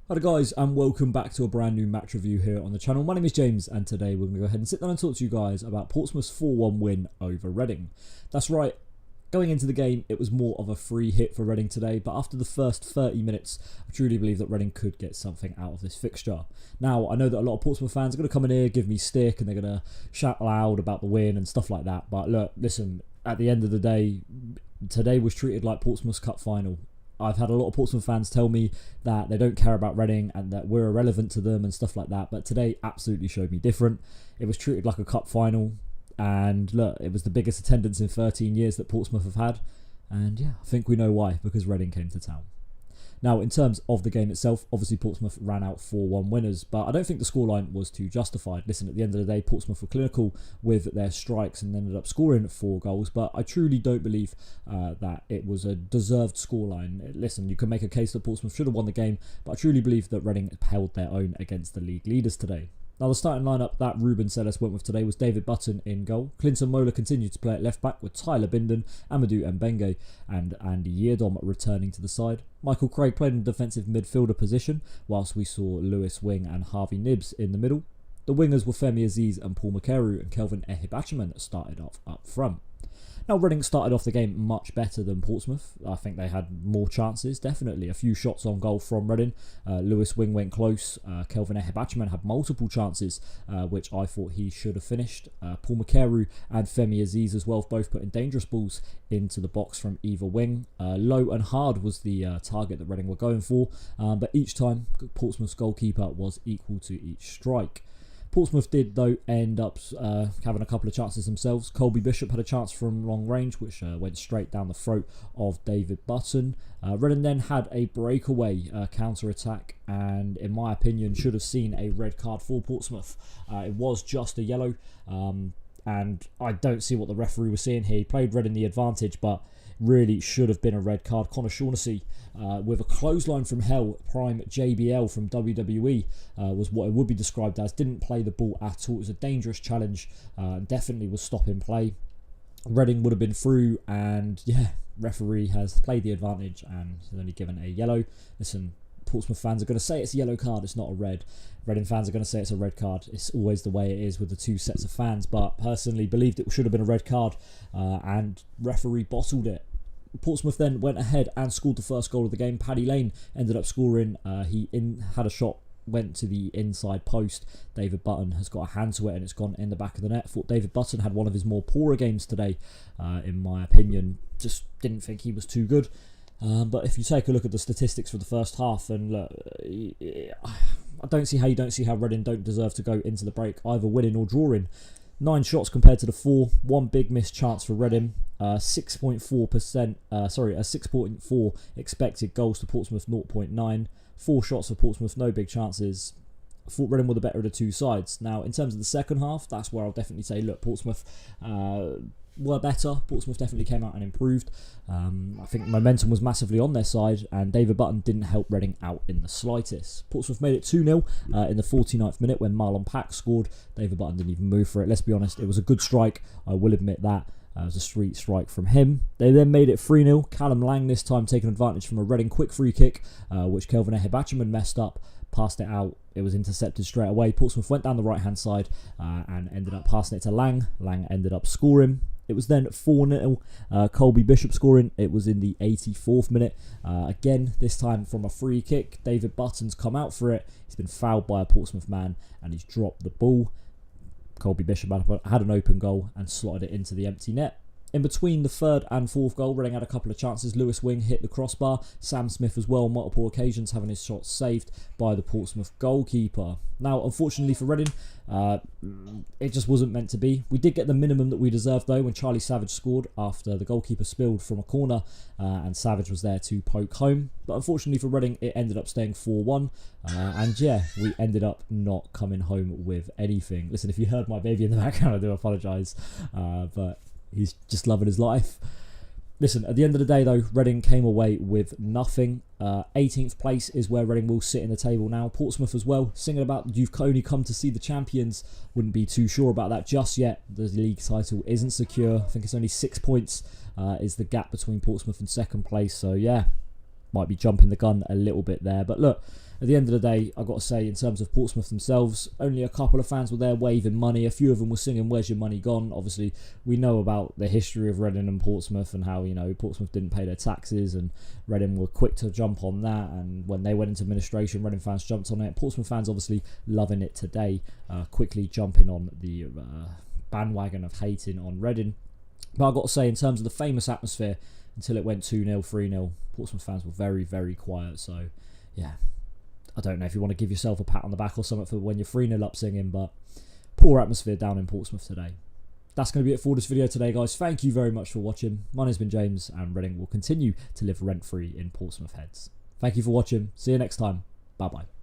Hi guys, and welcome back to a brand new match review here on the channel. My name is James, and today we're going to go ahead and sit down and talk to you guys about Portsmouth's 4-1 win over Reading. That's right, going into the game it was more of a free hit for Reading today, but after the first 30 minutes I truly believe that Reading could get something out of this fixture. Now I know that a lot of Portsmouth fans are going to come in here, give me stick, and they're going to shout loud about the win and stuff like that, but look, listen, at the end of the day, today was treated like Portsmouth's cup final. I've had a lot of Portsmouth fans tell me that they don't care about Reading and that we're irrelevant to them and stuff like that. But today absolutely showed me different. It was treated like a cup final. And look, it was the biggest attendance in 13 years that Portsmouth have had. And yeah, I think we know why, because Reading came to town. Now, in terms of the game itself, obviously Portsmouth ran out 4-1 winners, but I don't think the scoreline was too justified. Listen, at the end of the day, Portsmouth were clinical with their strikes and ended up scoring 4 goals, but I truly don't believe that it was a deserved scoreline. Listen, you can make a case that Portsmouth should have won the game, but I truly believe that Reading held their own against the league leaders today. Now, the starting lineup that Ruben Sellis went with today was David Button in goal. Clinton Mola continued to play at left back with Tyler Bindon, Amadou Mbenge and Andy Yeardom returning to the side. Michael Craig played in the defensive midfielder position, whilst we saw Lewis Wing and Harvey Nibbs in the middle. The wingers were Femi Aziz and Paul Makeru, and Kelvin Ehibachiman started off up front. Now, Reading started off the game much better than Portsmouth. I think they had more chances, definitely. A few shots on goal from Reading. Lewis Wing went close. Kelvin Ehibachiman had multiple chances, which I thought he should have finished. Paul Makeru and Femi Aziz as well, both putting dangerous balls into the box from either wing. Low and hard was the target that Reading were going for, but each time Portsmouth's goalkeeper was equal to each strike. Portsmouth did, though, end up having a couple of chances themselves. Colby Bishop had a chance from long range, which went straight down the throat of David Button. Reading then had a breakaway counter-attack, and in my opinion should have seen a red card for Portsmouth. It was just a yellow, and I don't see what the referee was seeing here. He played Reading the advantage, but really should have been a red card. Connor Shaughnessy with a clothesline from hell, prime JBL from WWE, was what it would be described as. Didn't play the ball at all. It was a dangerous challenge, definitely was stop in play. Reading would have been through, and yeah, referee has played the advantage and has only given a yellow. Listen, Portsmouth fans are going to say it's a yellow card, it's not a red. Reading fans are going to say it's a red card. It's always the way it is with the two sets of fans, but personally believed it should have been a red card, and referee bottled it. Portsmouth then went ahead and scored the first goal of the game. Paddy Lane ended up scoring. He had a shot, went to the inside post. David Button has got a hand to it and it's gone in the back of the net. I thought David Button had one of his more poorer games today, in my opinion. Just didn't think he was too good. But if you take a look at the statistics for the first half, and look, I don't see how Reading don't deserve to go into the break, either winning or drawing. 9 shots compared to the 4, 1 big missed chance for Reading, 6.4 expected goals to Portsmouth 0.9, 4 shots for Portsmouth, no big chances. I thought Reading were the better of the two sides. Now, in terms of the second half, that's where I'll definitely say, look, Portsmouth were better. Portsmouth definitely came out and improved. I think momentum was massively on their side, and David Button didn't help Reading out in the slightest. Portsmouth made it 2-0 in the 49th minute when Marlon Pack scored. David Button didn't even move for it. Let's be honest, it was a good strike. I will admit that. It was a street strike from him. They then made it 3-0. Callum Lang this time taking advantage from a Reading quick free kick, which Kelvin Ehibachiman messed up. Passed it out. It was intercepted straight away. Portsmouth went down the right-hand side and ended up passing it to Lang. Lang ended up scoring. It was then 4-0. Colby Bishop scoring. It was in the 84th minute. Again, this time from a free kick. David Button's come out for it. He's been fouled by a Portsmouth man and he's dropped the ball. Colby Bishop had an open goal and slotted it into the empty net. In between the third and fourth goal, Reading had a couple of chances. Lewis Wing hit the crossbar. Sam Smith as well on multiple occasions, having his shots saved by the Portsmouth goalkeeper. Now, unfortunately for Reading, it just wasn't meant to be. We did get the minimum that we deserved, though, when Charlie Savage scored after the goalkeeper spilled from a corner, and Savage was there to poke home. But unfortunately for Reading, it ended up staying 4-1, and yeah, we ended up not coming home with anything. Listen, if you heard my baby in the background, I do apologise, but he's just loving his life. Listen, at the end of the day, though, Reading came away with nothing. 18th place is where Reading will sit in the table now. Portsmouth as well, singing about you've only come to see the champions. Wouldn't be too sure about that just yet. The league title isn't secure. I think it's only 6 points is the gap between Portsmouth and second place. So, yeah, might be jumping the gun a little bit there. But look, at the end of the day, I've got to say, in terms of Portsmouth themselves, only a couple of fans were there waving money. A few of them were singing "Where's your money gone?" Obviously, we know about the history of Reading and Portsmouth and how, you know, Portsmouth didn't pay their taxes and Reading were quick to jump on that. And when they went into administration, Reading fans jumped on it. Portsmouth fans obviously loving it today, quickly jumping on the bandwagon of hating on Reading. But I've got to say, in terms of the famous atmosphere, until it went 2-0, 3-0, Portsmouth fans were very, very quiet. So, yeah, I don't know if you want to give yourself a pat on the back or something for when you're 3-0 up singing, but poor atmosphere down in Portsmouth today. That's going to be it for this video today, guys. Thank you very much for watching. My name's been James, and Reading will continue to live rent-free in Portsmouth heads. Thank you for watching. See you next time. Bye-bye.